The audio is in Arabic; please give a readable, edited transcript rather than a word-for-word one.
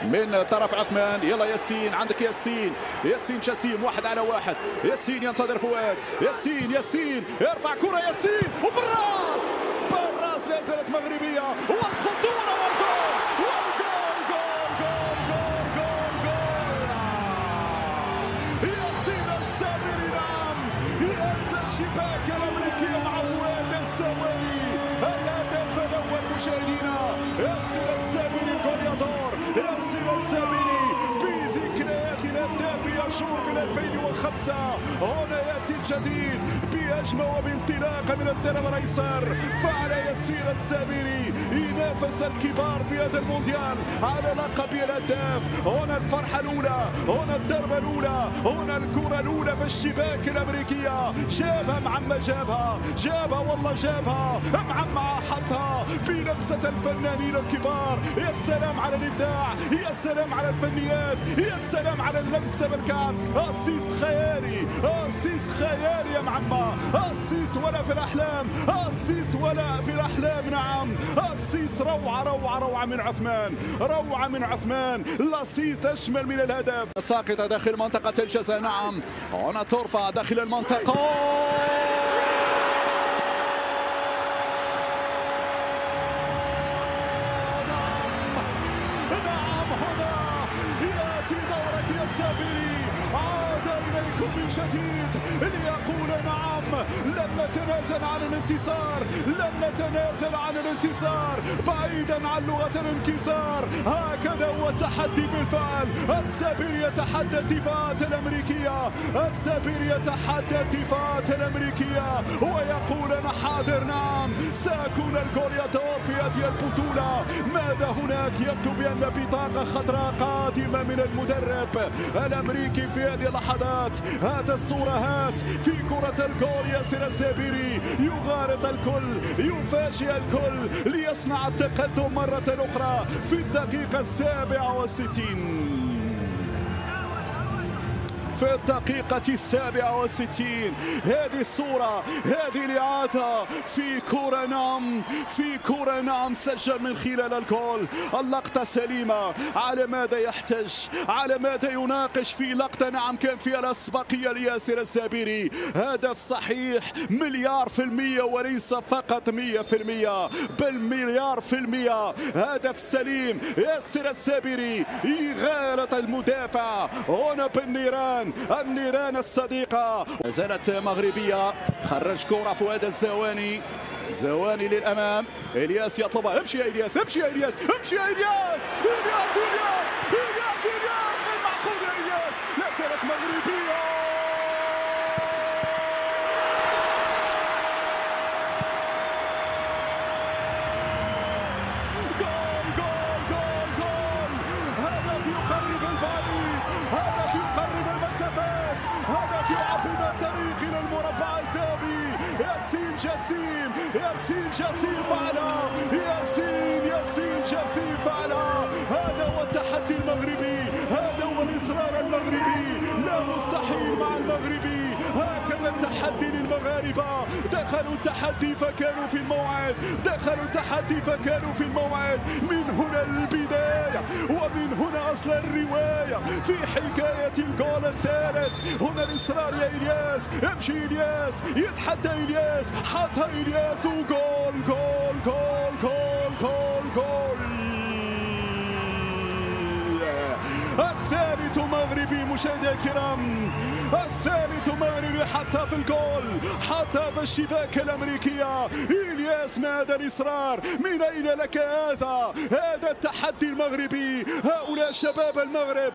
من طرف عثمان. يلا ياسين، عندك ياسين جسيم، 1 على 1. ياسين ينتظر فؤاد. ياسين يرفع كرة، ياسين وبالراس لا زالت مغربية، والخطورة والجول ياسين السابري. نعم، ياس الشباك الأمريكية مع فؤاد السواني. الهدف الأول مشاهدينا، ياسين السابري الجوليادور، ياسين السابري بذكرياتنا الدافئة شهور من 2005. هنا يأتي الجديد بهجمة وبانطلاقة من الدرب الأيسر. فعل ياسين السابري ينافس الكبار في هذا المونديال على لقب الهداف. هنا الفرحة الأولى، هنا الضربة الأولى، هنا الكرة الأولى في الشباك الأمريكية. جابها معما، جابها والله جابها معما، حطها بلمسة الفنانين الكبار. يا سلام على الإبداع، يا سلام على الفنيات، يا سلام على اللمسة بالكعب. أسيست خيالي، أسيست خيالي يا معما، أسيست ولا في الأحلام، أسيست ولا في الأحلام. نعم، أسيست روعة من عثمان، روعة من عثمان. الأسيست أجمل من الهدف. ساقطة داخل منطقة الجزاء. نعم، هنا ترفع داخل المنطقة. يأتي دورك يا السابري، عاد إليكم من جديد ليقول نعم، لن نتنازل عن الانتصار، لن نتنازل عن الانتصار بعيدا عن لغة الانكسار. هكذا هو التحدي بالفعل. السابري يتحدى الدفاعات الأمريكية، السابري يتحدى الدفاعات الأمريكية ويقول أنا حاضر. نعم، سأكون الجوليادور في هذه البطولة. ماذا هناك؟ يبدو بأن بطاقة خضراء قادمة من المدرب الأمريكي في هذه اللحظات. هات الصورة، هات في كرة الجول. ياسين السابري يغارق الكل، يفاجئ الكل ليصنع التقدم مرة أخرى في الدقيقة 67. في الدقيقة 67 هذه الصورة، هذه الإعادة في كرة. نعم، في كرة. نعم، سجل من خلال الجول. اللقطة سليمة. على ماذا يحتج؟ على ماذا يناقش في لقطة نعم كانت فيها الأسبقية لياسر السابري؟ هدف صحيح 100% وليس فقط 100%، بل 10000%. هدف سليم. ياسر السابري يغالط المدافع هنا بالنيران، النيران الصديقة. زالت مغربية. خرج كرة فؤاد الزواني، زواني للأمام. إلياس يطلبها. امشي يا إلياس، امشي يا إلياس، امشي يا إلياس، إلياس غير معقول يا إلياس. لا زالت مغربية. هدف يقرب البعيد، هدف يقرب المسافات، هدف يعبد الطريق إلى المربع الذهبي. ياسين جسيم فعلا، ياسين جسيم فعلا. هذا هو التحدي المغربي، هذا هو الإصرار المغربي. لا مستحيل مع المغربي. هكذا التحدي للمغاربة. دخلوا التحدي فكانوا في الموعد، دخلوا التحدي فكانوا في الموعد. من هنا البداية ومن هنا أصل الرواية في حكاية الجول الثالث. هنا الإصرار يا إلياس، امشي إلياس، يتحدى إلياس، حطها إلياس وجول. جول جول جول جول جول. الثالث مغربي مشاهدي الكرام، الثالث مغربي حتى في الجول، حتى في الشباك الأمريكية. إلياس، ما هذا الإصرار؟ من أين لك هذا؟ هذا التحدي المغربي، هؤلاء شباب المغرب.